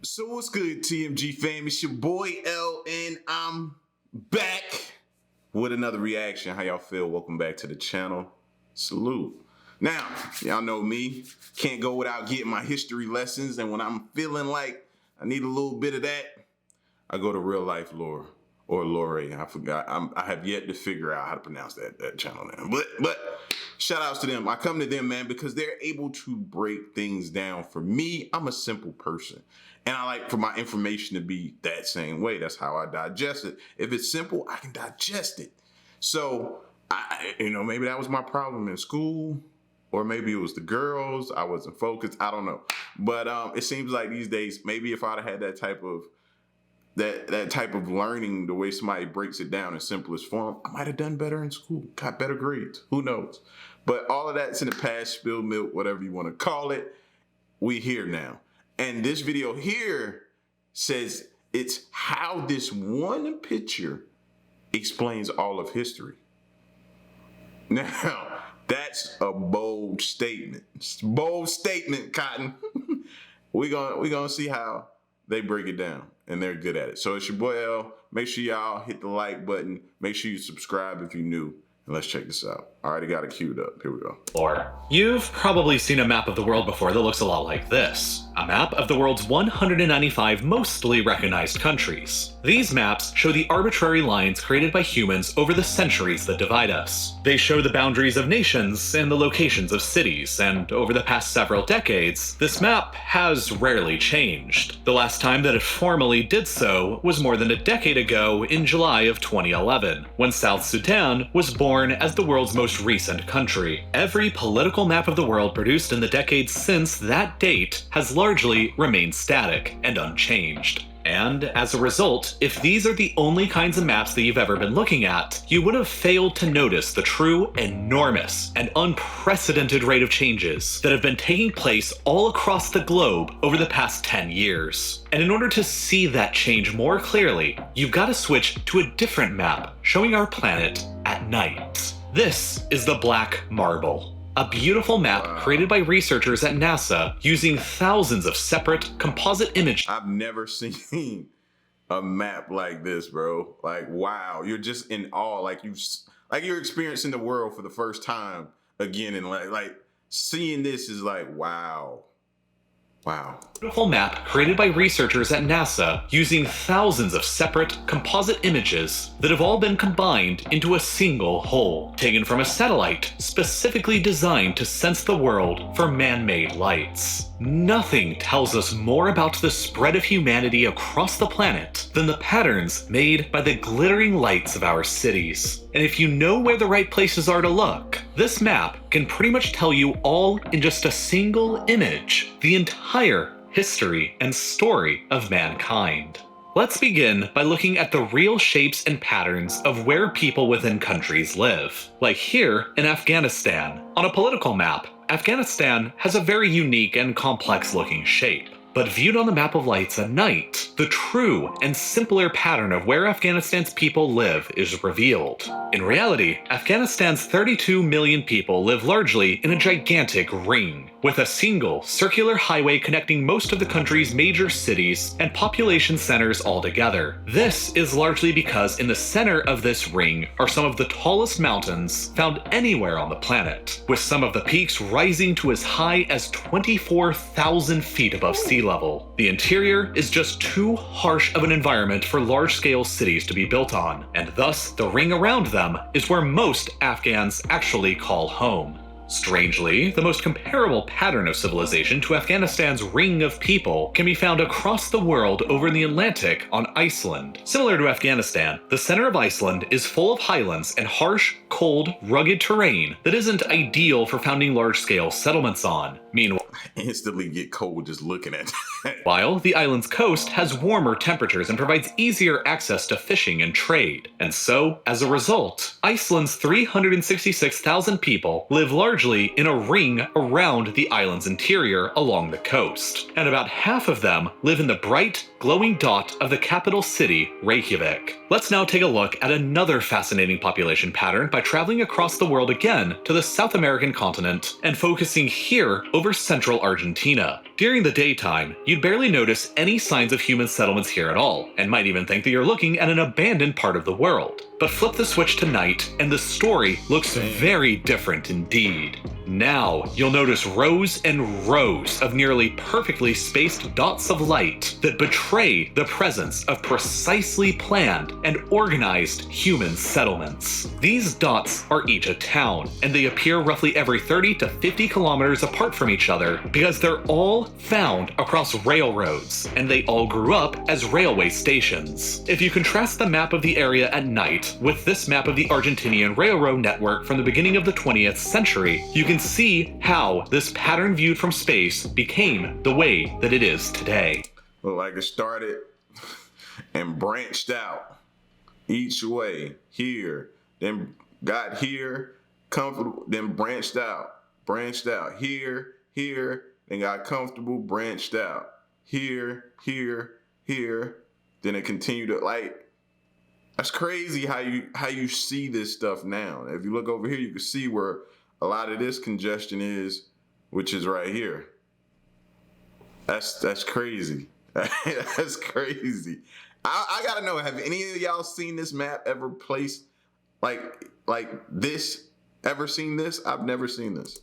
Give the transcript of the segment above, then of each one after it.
So what's good, TMG fam? It's your boy L, and I'm back with another reaction. How y'all feel? Welcome back to the channel. Salute. Now, y'all know me. Can't go without getting my history lessons, and when I'm feeling like I need a little bit of that, I go to Real Life Lore or Lore. I forgot. I have yet to figure out how to pronounce that channel name. But shout outs to them. I come to them, man, because they're able to break things down. For me, I'm a simple person. And I like for my information to be that same way. That's how I digest it. If it's simple, I can digest it. So, maybe that was my problem in school, or maybe it was the girls. I wasn't focused. I don't know. But it seems like these days, maybe if I'd have had that type of learning, the way somebody breaks it down in simplest form, I might have done better in school, got better grades. Who knows? But all of that's in the past, spilled milk, whatever you want to call it. We here now. And this video here says it's how this one picture explains all of history. Now, that's a bold statement. Bold statement, Cotton. We're gonna see how they break it down, and they're good at it. So it's your boy L. Make sure y'all hit the like button. Make sure you subscribe if you're new. And let's check this out. I already got it queued up. Here we go. Or you've probably seen a map of the world before that looks a lot like this. A map of the world's 195 mostly recognized countries. These maps show the arbitrary lines created by humans over the centuries that divide us. They show the boundaries of nations and the locations of cities, and over the past several decades, this map has rarely changed. The last time that it formally did so was more than a decade ago in July of 2011, when South Sudan was born as the world's most recent country. Every political map of the world produced in the decades since that date has largely remained static and unchanged. And as a result, if these are the only kinds of maps that you've ever been looking at, you would have failed to notice the true enormous and unprecedented rate of changes that have been taking place all across the globe over the past 10 years. And in order to see that change more clearly, you've got to switch to a different map showing our planet at night. This is the Black Marble. A beautiful map created by researchers at NASA using thousands of separate composite images. I've never seen a map like this, bro. Like, wow, you're just in awe. Like you're experiencing the world for the first time again, and like seeing this is like, wow. Wow. Beautiful map created by researchers at NASA using thousands of separate composite images that have all been combined into a single whole, taken from a satellite specifically designed to sense the world for man-made lights. Nothing tells us more about the spread of humanity across the planet than the patterns made by the glittering lights of our cities. And if you know where the right places are to look, this map can pretty much tell you all in just a single image the entire history and story of mankind. Let's begin by looking at the real shapes and patterns of where people within countries live. Like here in Afghanistan. On a political map, Afghanistan has a very unique and complex looking shape. But viewed on the map of lights at night, the true and simpler pattern of where Afghanistan's people live is revealed. In reality, Afghanistan's 32 million people live largely in a gigantic ring, with a single circular highway connecting most of the country's major cities and population centers altogether. This is largely because in the center of this ring are some of the tallest mountains found anywhere on the planet, with some of the peaks rising to as high as 24,000 feet above sea level. The interior is just too harsh of an environment for large-scale cities to be built on, and thus the ring around them is where most Afghans actually call home. Strangely, the most comparable pattern of civilization to Afghanistan's ring of people can be found across the world over in the Atlantic on Iceland. Similar to Afghanistan, the center of Iceland is full of highlands and harsh, cold, rugged terrain that isn't ideal for founding large-scale settlements on. Meanwhile, I instantly get cold just looking at that. While the island's coast has warmer temperatures and provides easier access to fishing and trade. And so, as a result, Iceland's 366,000 people live largely largely in a ring around the island's interior along the coast, and about half of them live in the bright, glowing dot of the capital city, Reykjavik. Let's now take a look at another fascinating population pattern by traveling across the world again to the South American continent and focusing here over central Argentina. During the daytime, you'd barely notice any signs of human settlements here at all, and might even think that you're looking at an abandoned part of the world. But flip the switch to night, and the story looks very different indeed. Now, you'll notice rows and rows of nearly perfectly spaced dots of light that betray the presence of precisely planned and organized human settlements. These dots are each a town, and they appear roughly every 30 to 50 kilometers apart from each other because they're all found across railroads, and they all grew up as railway stations. If you contrast the map of the area at night with this map of the Argentinian railroad network from the beginning of the 20th century, you can see how this pattern viewed from space became the way that it is today. Look like it started and branched out each way here, then got here, comfortable, then branched out, here, then got comfortable, branched out, here, then it continued to like. That's crazy how you see this stuff now. If you look over here, you can see where a lot of this congestion is, which is right here. That's crazy. That's crazy. I gotta know, have any of y'all seen this map ever placed like this? Ever seen this? I've never seen this.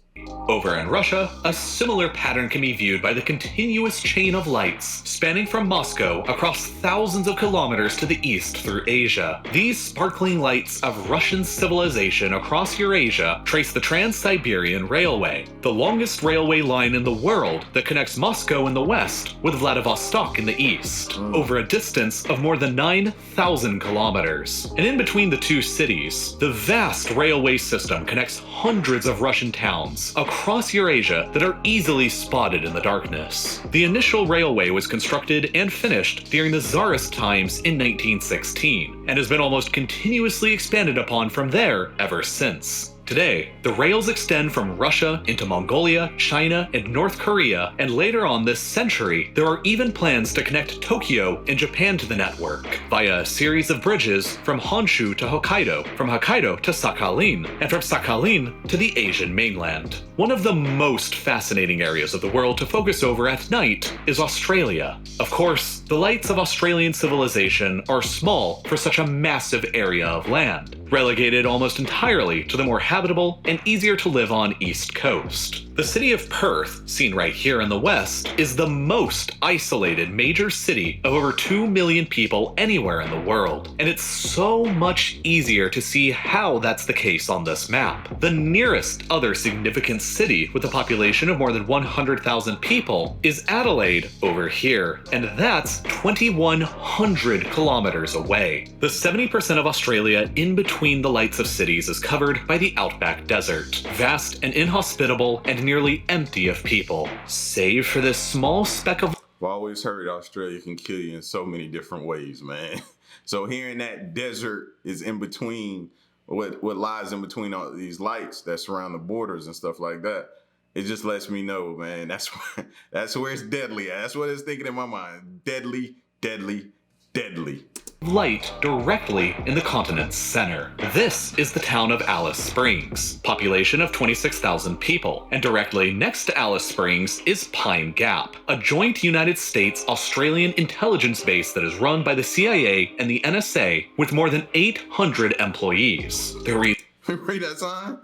Over in Russia, a similar pattern can be viewed by the continuous chain of lights spanning from Moscow across thousands of kilometers to the east through Asia. These sparkling lights of Russian civilization across Eurasia trace the Trans-Siberian Railway, the longest railway line in the world that connects Moscow in the west with Vladivostok in the east, over a distance of more than 9,000 kilometers. And in between the two cities, the vast railway system connects hundreds of Russian towns across Eurasia that are easily spotted in the darkness. The initial railway was constructed and finished during the Tsarist times in 1916, and has been almost continuously expanded upon from there ever since. Today, the rails extend from Russia into Mongolia, China, and North Korea, and later on this century, there are even plans to connect Tokyo and Japan to the network via a series of bridges from Honshu to Hokkaido, from Hokkaido to Sakhalin, and from Sakhalin to the Asian mainland. One of the most fascinating areas of the world to focus over at night is Australia. Of course, the lights of Australian civilization are small for such a massive area of land, relegated almost entirely to the more habitable and easier to live on East Coast. The city of Perth, seen right here in the west, is the most isolated major city of over 2 million people anywhere in the world, and it's so much easier to see how that's the case on this map. The nearest other significant city with a population of more than 100,000 people is Adelaide over here, and that's 2,100 kilometers away. The 70% of Australia in between the lights of cities is covered by the outback desert, vast and inhospitable and nearly empty of people, save for this small speck of... I've always heard Australia can kill you in so many different ways, man. So hearing that desert is in between, what lies in between all these lights that surround the borders and stuff like that, it just lets me know, man, that's where it's deadly at. That's what it's thinking in my mind. Deadly, deadly, deadly. Light directly in the continent's center. This is the town of Alice Springs, population of 26,000 people, and directly next to Alice Springs is Pine Gap, a joint United States-Australian intelligence base that is run by the CIA and the NSA with more than 800 employees. Read that sign?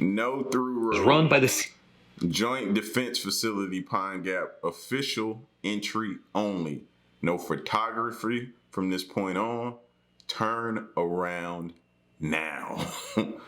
No through road. Run by the Joint Defense Facility, Pine Gap, official entry only. No photography from this point on. Turn around now.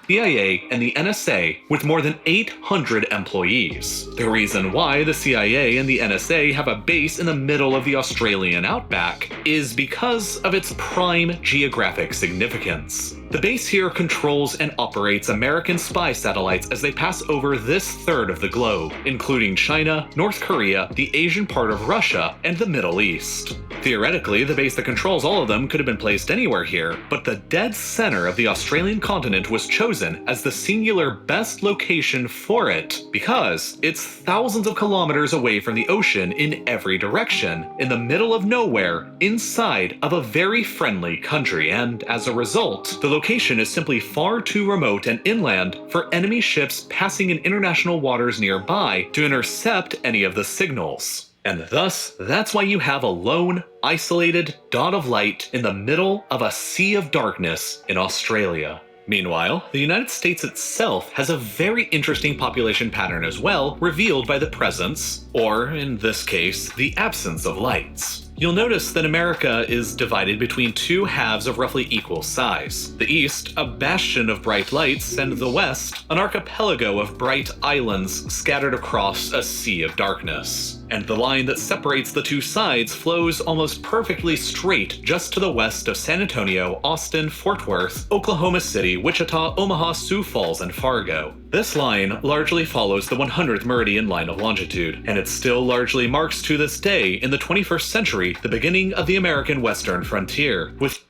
CIA and the NSA with more than 800 employees. The reason why the CIA and the NSA have a base in the middle of the Australian outback is because of its prime geographic significance. The base here controls and operates American spy satellites as they pass over this third of the globe, including China, North Korea, the Asian part of Russia, and the Middle East. Theoretically, the base that controls all of them could have been placed anywhere here, but the dead center of the Australian continent was chosen as the singular best location for it because it's thousands of kilometers away from the ocean in every direction, in the middle of nowhere, inside of a very friendly country, and as a result, the location is simply far too remote and inland for enemy ships passing in international waters nearby to intercept any of the signals. And thus, that's why you have a lone, isolated dot of light in the middle of a sea of darkness in Australia. Meanwhile, the United States itself has a very interesting population pattern as well, revealed by the presence, or in this case, the absence of lights. You'll notice that America is divided between two halves of roughly equal size. The East, a bastion of bright lights, and the West, an archipelago of bright islands scattered across a sea of darkness. And the line that separates the two sides flows almost perfectly straight just to the west of San Antonio, Austin, Fort Worth, Oklahoma City, Wichita, Omaha, Sioux Falls, and Fargo. This line largely follows the 100th meridian line of longitude, and it still largely marks to this day, in the 21st century, the beginning of the American western frontier, with...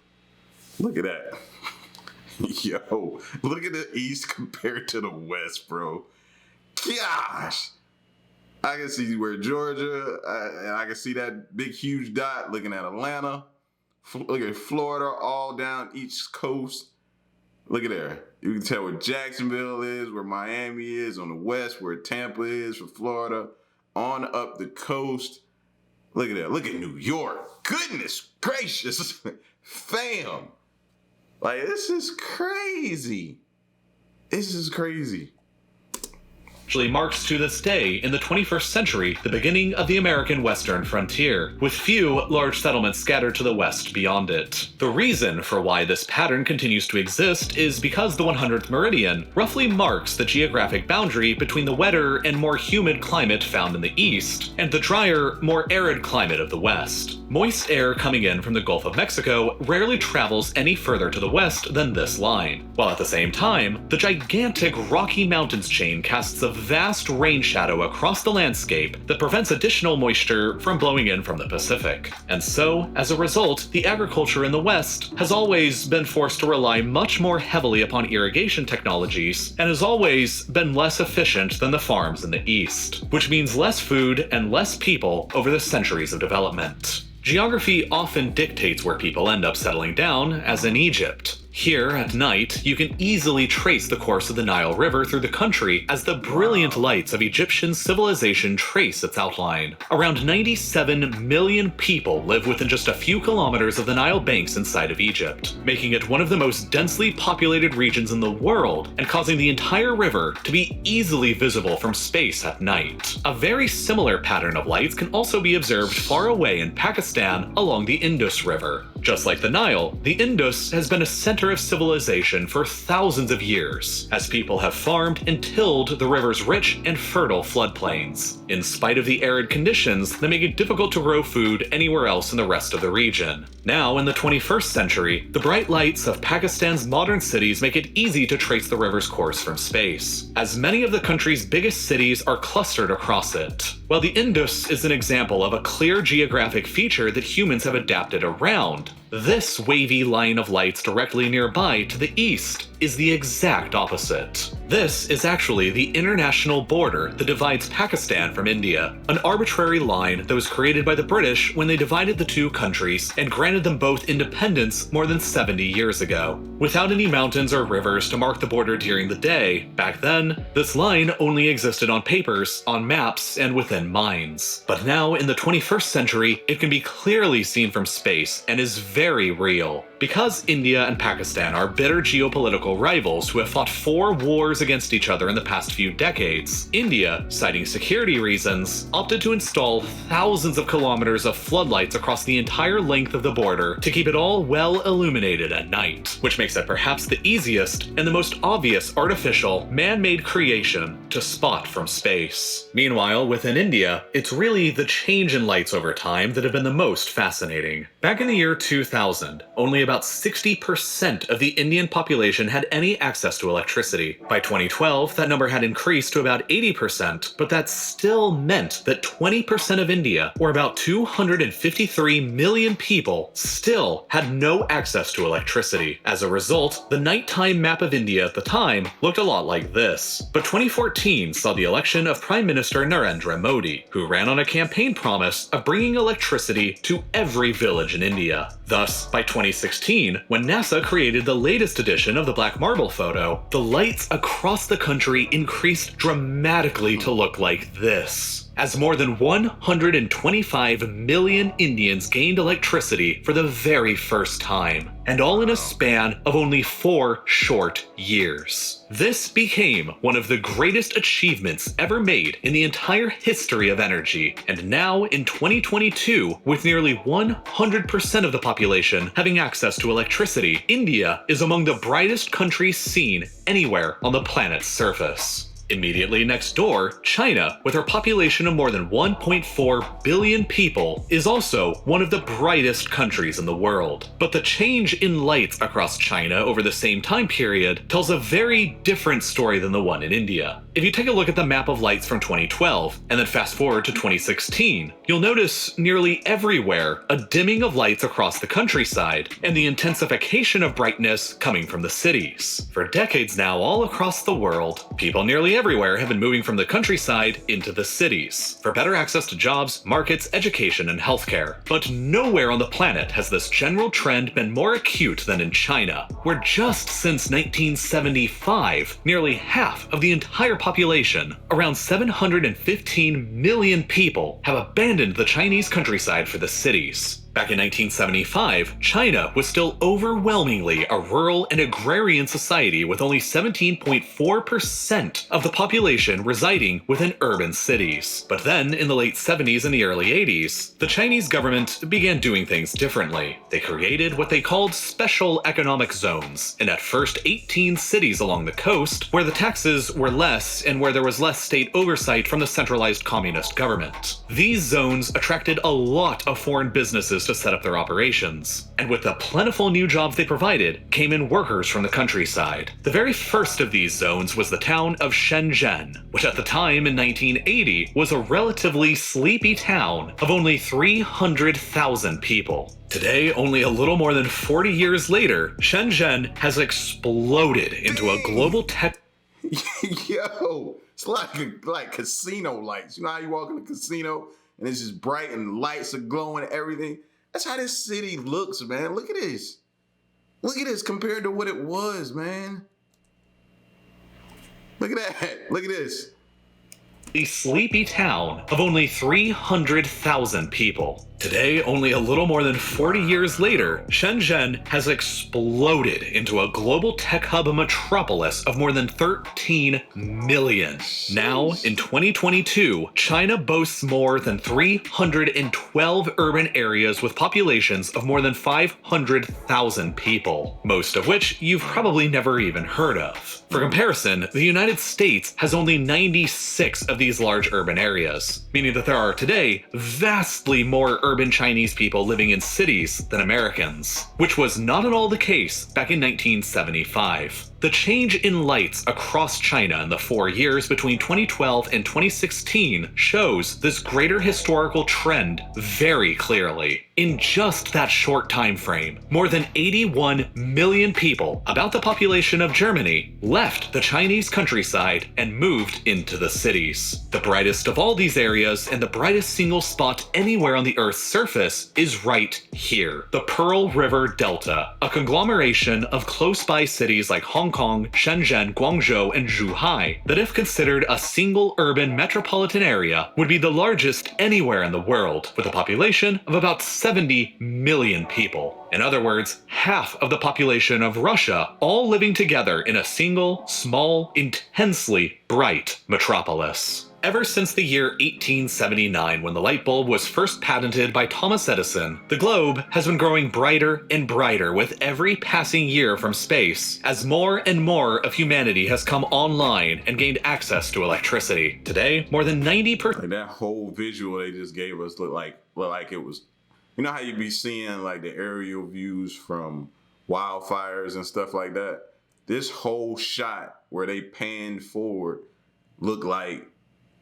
Look at that. Yo, look at the East compared to the West, bro. Gosh. I can see where Georgia, and I can see that big, huge dot looking at Atlanta. Look at Florida, all down each coast. Look at there. You can tell where Jacksonville is, where Miami is on the west, where Tampa is for Florida, on up the coast. Look at that. Look at New York. Goodness gracious. Fam. Like, this is crazy. This is crazy. Actually marks to this day, in the 21st century, the beginning of the American western frontier, with few large settlements scattered to the west beyond it. The reason for why this pattern continues to exist is because the 100th meridian roughly marks the geographic boundary between the wetter and more humid climate found in the east, and the drier, more arid climate of the west. Moist air coming in from the Gulf of Mexico rarely travels any further to the west than this line, while at the same time, the gigantic Rocky Mountains chain casts a vast rain shadow across the landscape that prevents additional moisture from blowing in from the Pacific. And so, as a result, the agriculture in the West has always been forced to rely much more heavily upon irrigation technologies and has always been less efficient than the farms in the East, which means less food and less people over the centuries of development. Geography often dictates where people end up settling down, as in Egypt. Here, at night, you can easily trace the course of the Nile River through the country as the brilliant lights of Egyptian civilization trace its outline. Around 97 million people live within just a few kilometers of the Nile banks inside of Egypt, making it one of the most densely populated regions in the world and causing the entire river to be easily visible from space at night. A very similar pattern of lights can also be observed far away in Pakistan along the Indus River. Just like the Nile, the Indus has been a center of civilization for thousands of years, as people have farmed and tilled the river's rich and fertile floodplains, in spite of the arid conditions that make it difficult to grow food anywhere else in the rest of the region. Now, in the 21st century, the bright lights of Pakistan's modern cities make it easy to trace the river's course from space, as many of the country's biggest cities are clustered across it. While the Indus is an example of a clear geographic feature that humans have adapted around, this wavy line of lights directly nearby to the east is the exact opposite. This is actually the international border that divides Pakistan from India, an arbitrary line that was created by the British when they divided the two countries and granted them both independence more than 70 years ago. Without any mountains or rivers to mark the border during the day, back then, this line only existed on papers, on maps, and within minds. But now, in the 21st century, it can be clearly seen from space and is very real. Because India and Pakistan are bitter geopolitical rivals who have fought 4 wars against each other in the past few decades, India, citing security reasons, opted to install thousands of kilometers of floodlights across the entire length of the border to keep it all well illuminated at night, which makes it perhaps the easiest and the most obvious artificial, man-made creation to spot from space. Meanwhile, within India, it's really the change in lights over time that have been the most fascinating. Back in the year 2000, only about about 60% of the Indian population had any access to electricity. By 2012, that number had increased to about 80%, but that still meant that 20% of India, or about 253 million people, still had no access to electricity. As a result, the nighttime map of India at the time looked a lot like this. But 2014 saw the election of Prime Minister Narendra Modi, who ran on a campaign promise of bringing electricity to every village in India. Thus, by 2016, when NASA created the latest edition of the Black Marble photo, the lights across the country increased dramatically to look like this, as more than 125 million Indians gained electricity for the very first time, and all in a span of only 4 short years. This became one of the greatest achievements ever made in the entire history of energy, and now in 2022, with nearly 100% of the population having access to electricity, India is among the brightest countries seen anywhere on the planet's surface. Immediately next door, China, with her population of more than 1.4 billion people, is also one of the brightest countries in the world. But the change in lights across China over the same time period tells a very different story than the one in India. If you take a look at the map of lights from 2012, and then fast forward to 2016, you'll notice nearly everywhere a dimming of lights across the countryside, and the intensification of brightness coming from the cities. For decades now, all across the world, people nearly everywhere have been moving from the countryside into the cities for better access to jobs, markets, education, and healthcare. But nowhere on the planet has this general trend been more acute than in China, where just since 1975, nearly half of the entire population, around 715 million people, have abandoned the Chinese countryside for the cities. Back in 1975, China was still overwhelmingly a rural and agrarian society with only 17.4% of the population residing within urban cities. But then, in the late 70s and the early 80s, the Chinese government began doing things differently. They created what they called special economic zones, in at first 18 cities along the coast, where the taxes were less and where there was less state oversight from the centralized communist government. These zones attracted a lot of foreign businesses to set up their operations, and with the plentiful new jobs they provided came in workers from the countryside. The very first of these zones was the town of Shenzhen, which at the time in 1980 was a relatively sleepy town of only 300,000 people. Today, only a little more than 40 years later, Shenzhen has exploded into a global tech. Yo, it's like casino lights. You know how you walk in a casino and it's just bright and lights are glowing and everything? That's how this city looks, man. Look at this. Look at this compared to what it was, man. Look at that. Look at this. A sleepy town of only 300,000 people. Today, only a little more than 40 years later, Shenzhen has exploded into a global tech hub metropolis of more than 13 million. Now, in 2022, China boasts more than 312 urban areas with populations of more than 500,000 people, most of which you've probably never even heard of. For comparison, the United States has only 96 of these large urban areas, meaning that there are today vastly more urban Chinese people living in cities than Americans, which was not at all the case back in 1975. The change in lights across China in the 4 years between 2012 and 2016 shows this greater historical trend very clearly. In just that short time frame, more than 81 million people, about the population of Germany, left the Chinese countryside and moved into the cities. The brightest of all these areas and the brightest single spot anywhere on the Earth's surface is right here, the Pearl River Delta, a conglomeration of close-by cities like Hong Kong, Shenzhen, Guangzhou, and Zhuhai that, if considered a single urban metropolitan area, would be the largest anywhere in the world, with a population of about 70 million people. In other words, half of the population of Russia all living together in a single, small, intensely bright metropolis. Ever since the year 1879, when the light bulb was first patented by Thomas Edison, the globe has been growing brighter and brighter with every passing year from space, as more and more of humanity has come online and gained access to electricity. Today, more than 90%. Like that whole visual they just gave us looked like it was, you know how you be seeing like the aerial views from wildfires and stuff like that. This whole shot where they panned forward looked like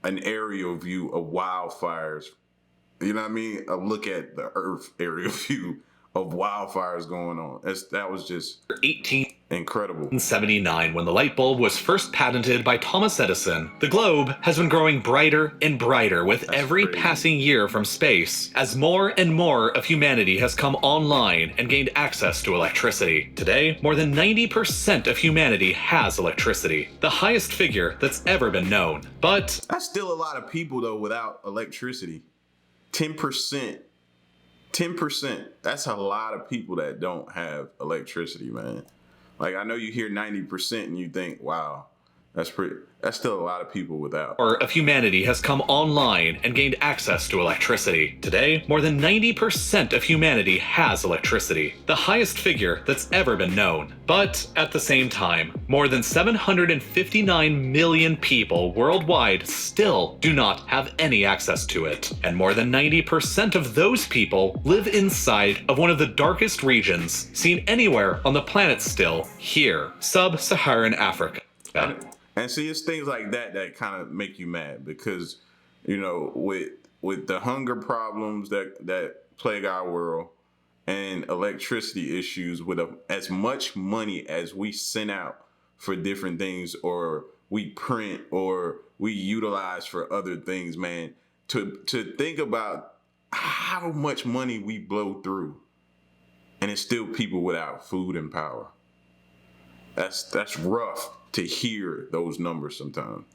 an aerial view of wildfires. You know what I mean? A look at the Earth aerial view of wildfires going on. That was just incredible. 1879, when the light bulb was first patented by Thomas Edison, the globe has been growing brighter and brighter with every passing year from space, as more and more of humanity has come online and gained access to electricity. Today, more than 90% of humanity has electricity, the highest figure that's ever been known. But that's still a lot of people, though, without electricity. 10%. 10%. That's a lot of people that don't have electricity, man. Like, I know you hear 90% and you think, wow, that's still a lot of people without. Of humanity has come online and gained access to electricity. Today, more than 90% of humanity has electricity, the highest figure that's ever been known. But at the same time, more than 759 million people worldwide still do not have any access to it. And more than 90% of those people live inside of one of the darkest regions seen anywhere on the planet still, here, sub-Saharan Africa. And see, it's things like that that kind of make you mad because, you know, with the hunger problems that plague our world and electricity issues, with as much money as we send out for different things or we print or we utilize for other things, man, to think about how much money we blow through and it's still people without food and power. That's rough to hear those numbers sometimes.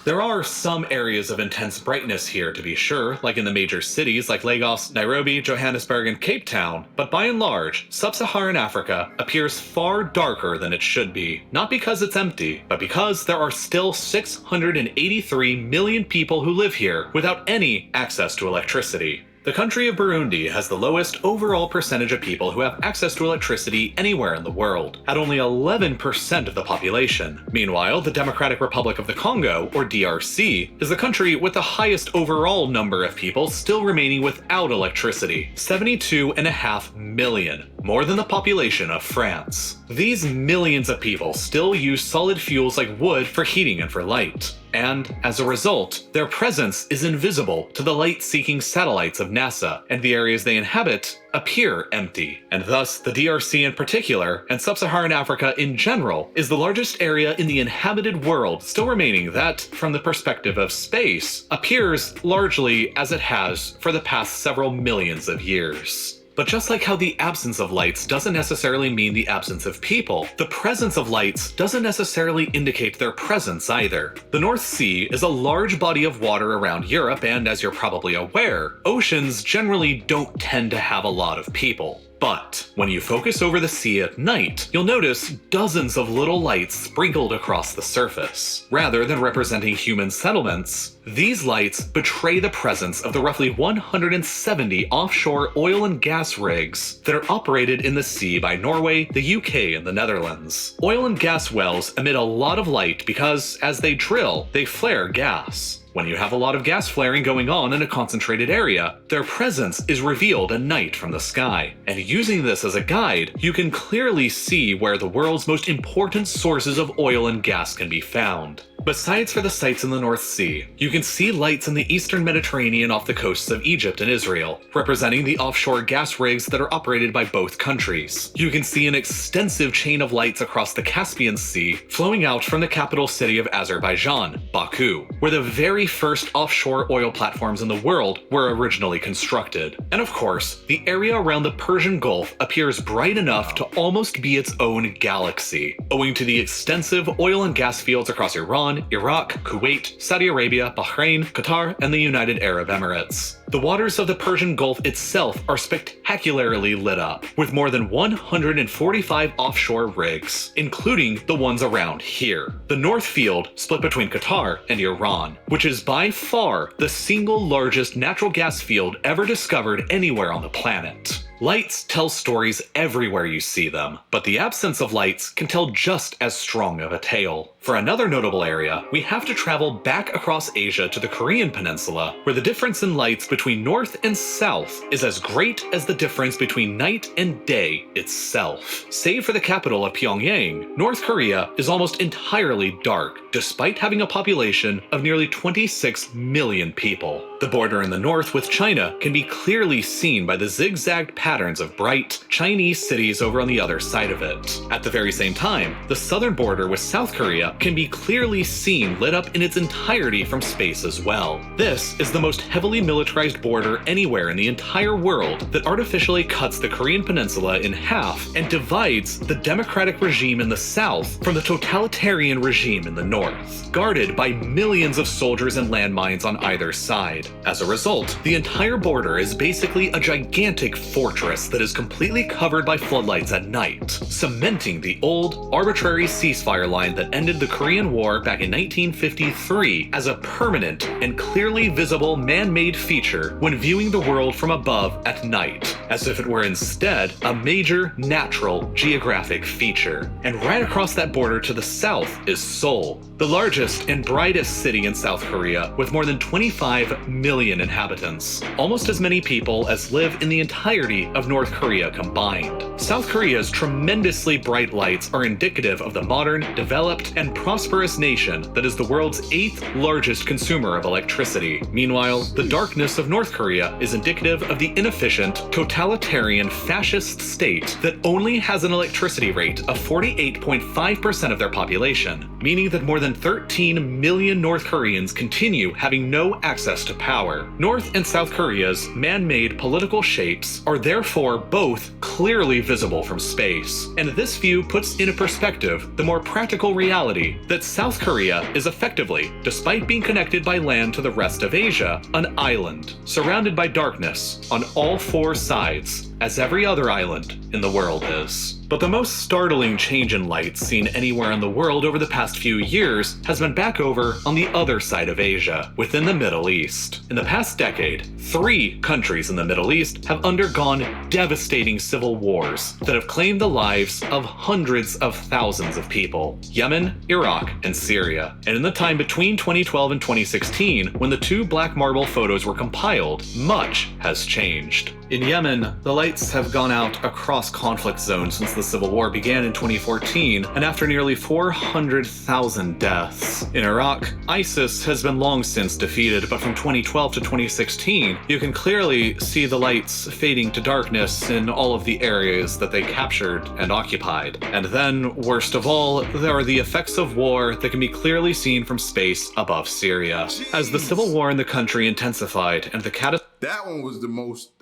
There are some areas of intense brightness here, to be sure, like in the major cities like Lagos, Nairobi, Johannesburg, and Cape Town, but by and large, sub-Saharan Africa appears far darker than it should be, not because it's empty, but because there are still 683 million people who live here without any access to electricity. The country of Burundi has the lowest overall percentage of people who have access to electricity anywhere in the world, at only 11% of the population. Meanwhile, the Democratic Republic of the Congo, or DRC, is the country with the highest overall number of people still remaining without electricity, 72.5 million, more than the population of France. These millions of people still use solid fuels like wood for heating and for light. And, as a result, their presence is invisible to the light-seeking satellites of NASA, and the areas they inhabit appear empty. And thus, the DRC in particular, and sub-Saharan Africa in general, is the largest area in the inhabited world still remaining that, from the perspective of space, appears largely as it has for the past several millions of years. But just like how the absence of lights doesn't necessarily mean the absence of people, the presence of lights doesn't necessarily indicate their presence either. The North Sea is a large body of water around Europe, and as you're probably aware, oceans generally don't tend to have a lot of people. But when you focus over the sea at night, you'll notice dozens of little lights sprinkled across the surface. Rather than representing human settlements, these lights betray the presence of the roughly 170 offshore oil and gas rigs that are operated in the sea by Norway, the UK, and the Netherlands. Oil and gas wells emit a lot of light because, as they drill, they flare gas. When you have a lot of gas flaring going on in a concentrated area, their presence is revealed at night from the sky. And using this as a guide, you can clearly see where the world's most important sources of oil and gas can be found. Besides for the sites in the North Sea, you can see lights in the eastern Mediterranean off the coasts of Egypt and Israel, representing the offshore gas rigs that are operated by both countries. You can see an extensive chain of lights across the Caspian Sea flowing out from the capital city of Azerbaijan, Baku, where the very first offshore oil platforms in the world were originally constructed. And of course, the area around the Persian Gulf appears bright enough to almost be its own galaxy, owing to the extensive oil and gas fields across Iran, Iraq, Kuwait, Saudi Arabia, Bahrain, Qatar, and the United Arab Emirates. The waters of the Persian Gulf itself are spectacularly lit up, with more than 145 offshore rigs, including the ones around here. The North Field split between Qatar and Iran, which is by far the single largest natural gas field ever discovered anywhere on the planet. Lights tell stories everywhere you see them, but the absence of lights can tell just as strong of a tale. For another notable area, we have to travel back across Asia to the Korean peninsula, where the difference in lights between north and south is as great as the difference between night and day itself. Save for the capital of Pyongyang, North Korea is almost entirely dark, despite having a population of nearly 26 million people. The border in the north with China can be clearly seen by the zigzagged patterns of bright Chinese cities over on the other side of it. At the very same time, the southern border with South Korea can be clearly seen lit up in its entirety from space as well. This is the most heavily militarized border anywhere in the entire world that artificially cuts the Korean peninsula in half and divides the democratic regime in the south from the totalitarian regime in the north, guarded by millions of soldiers and landmines on either side. As a result, the entire border is basically a gigantic fortress that is completely covered by floodlights at night, cementing the old, arbitrary ceasefire line that ended the Korean War back in 1953 as a permanent and clearly visible man-made feature when viewing the world from above at night, as if it were instead a major natural geographic feature. And right across that border to the south is Seoul, the largest and brightest city in South Korea with more than 25 million inhabitants, almost as many people as live in the entirety of North Korea combined. South Korea's tremendously bright lights are indicative of the modern, developed, and prosperous nation that is the world's 8th largest consumer of electricity. Meanwhile, the darkness of North Korea is indicative of the inefficient, totalitarian, fascist state that only has an electricity rate of 48.5% of their population, meaning that more than 13 million North Koreans continue having no access to power. North and South Korea's man-made political shapes are therefore both clearly visible from space, and this view puts into perspective the more practical reality that South Korea is effectively, despite being connected by land to the rest of Asia, an island, surrounded by darkness on all 4 sides, as every other island in the world is. But the most startling change in light seen anywhere in the world over the past few years has been back over on the other side of Asia, within the Middle East. In the past decade, 3 countries in the Middle East have undergone devastating civil wars that have claimed the lives of hundreds of thousands of people: Yemen, Iraq, and Syria. And in the time between 2012 and 2016, when the 2 black marble photos were compiled, much has changed. In Yemen, the lights have gone out across conflict zones since the civil war began in 2014, and after nearly 400,000 deaths. In Iraq, ISIS has been long since defeated, but from 2012 to 2016, you can clearly see the lights fading to darkness in all of the areas that they captured and occupied. And then, worst of all, there are the effects of war that can be clearly seen from space above Syria. As the civil war in the country intensified and the That one was the most...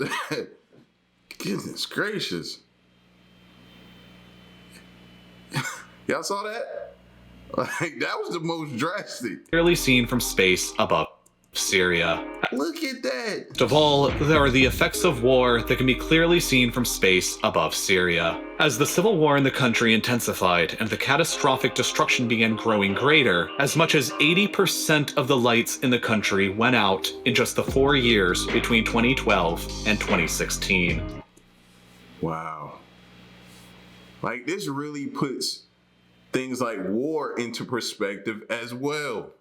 Goodness gracious. Y'all saw that? Like, that was the most drastic. clearly seen from space above Syria. Look at that. Of all, there are the effects of war that can be clearly seen from space above Syria. As the civil war in the country intensified and the catastrophic destruction began growing greater, as much as 80% of the lights in the country went out in just the 4 years between 2012 and 2016. Wow. Like, this really puts things like war into perspective as well.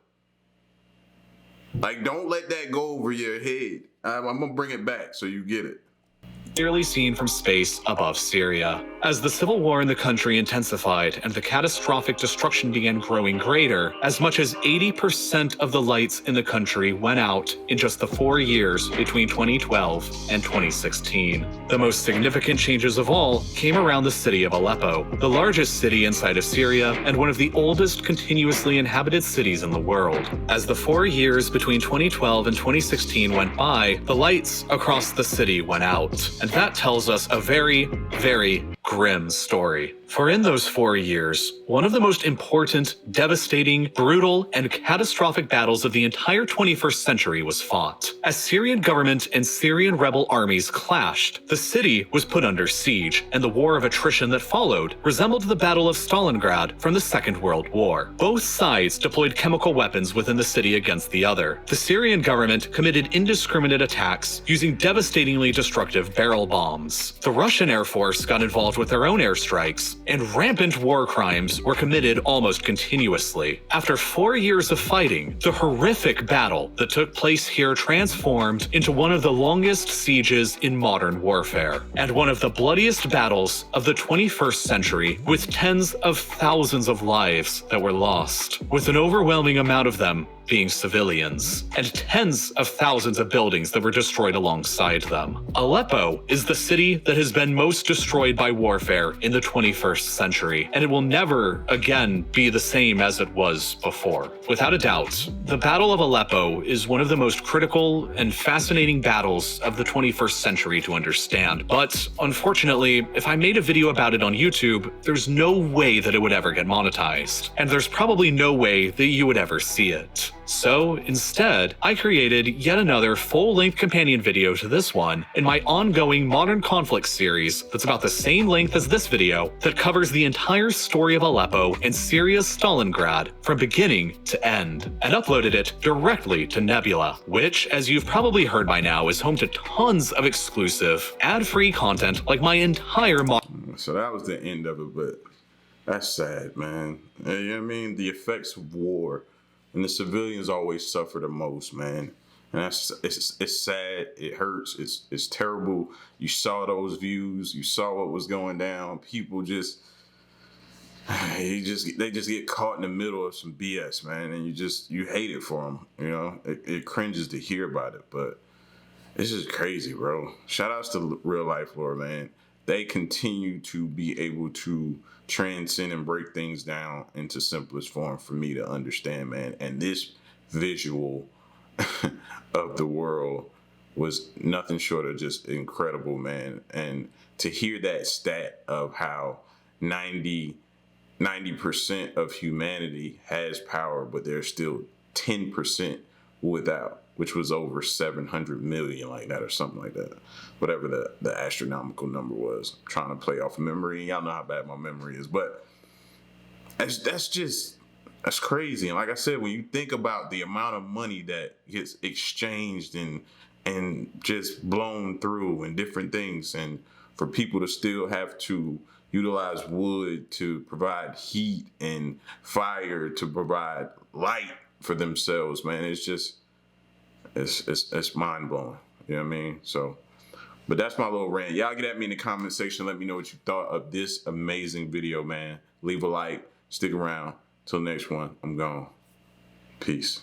Like, don't let that go over your head. I'm gonna bring it back so you get it. Clearly seen from space above Syria. As the civil war in the country intensified and the catastrophic destruction began growing greater, as much as 80% of the lights in the country went out in just the 4 years between 2012 and 2016. The most significant changes of all came around the city of Aleppo, the largest city inside of Syria and one of the oldest continuously inhabited cities in the world. As the 4 years between 2012 and 2016 went by, the lights across the city went out. And that tells us a very, very grim story. For in those 4 years, one of the most important, devastating, brutal, and catastrophic battles of the entire 21st century was fought. As Syrian government and Syrian rebel armies clashed, the city was put under siege, and the war of attrition that followed resembled the Battle of Stalingrad from the Second World War. Both sides deployed chemical weapons within the city against the other. The Syrian government committed indiscriminate attacks using devastatingly destructive barrel bombs. The Russian Air Force got involved with their own airstrikes, and rampant war crimes were committed almost continuously. After 4 years of fighting, the horrific battle that took place here transformed into one of the longest sieges in modern warfare, and one of the bloodiest battles of the 21st century, with tens of thousands of lives that were lost, with an overwhelming amount of them being civilians, and tens of thousands of buildings that were destroyed alongside them. Aleppo is the city that has been most destroyed by warfare in the 21st century, and it will never again be the same as it was before. Without a doubt, the Battle of Aleppo is one of the most critical and fascinating battles of the 21st century to understand, but unfortunately, if I made a video about it on YouTube, there's no way that it would ever get monetized, and there's probably no way that you would ever see it. So instead, I created yet another full-length companion video to this one in my ongoing Modern Conflict series that's about the same length as this video, that covers the entire story of Aleppo and Syria's Stalingrad from beginning to end, and uploaded it directly to Nebula, which, as you've probably heard by now, is home to tons of exclusive, ad-free content like my entire So that was the end of it, but that's sad, man. You know what I mean? The effects of war, and the civilians always suffer the most, man. And it's sad. It hurts. It's terrible. You saw those views. You saw what was going down. People they just get caught in the middle of some BS, man. And you hate it for them. You know, it cringes to hear about it, but it's just crazy, bro. Shout outs to Real Life Lore, man. They continue to be able to transcend and break things down into simplest form for me to understand, man. And this visual of the world was nothing short of just incredible, man. And to hear that stat of how 90% of humanity has power, but there's still 10% without, which was over 700 million, like that, or something like that. Whatever the astronomical number was. I'm trying to play off of memory. Y'all know how bad my memory is, but that's crazy. And like I said, when you think about the amount of money that gets exchanged and just blown through and different things, and for people to still have to utilize wood to provide heat and fire to provide light for themselves, man, it's mind blowing. You know what I mean? So, but that's my little rant. Y'all get at me in the comment section. Let me know what you thought of this amazing video, man. Leave a like. Stick around. Till next one. I'm gone. Peace.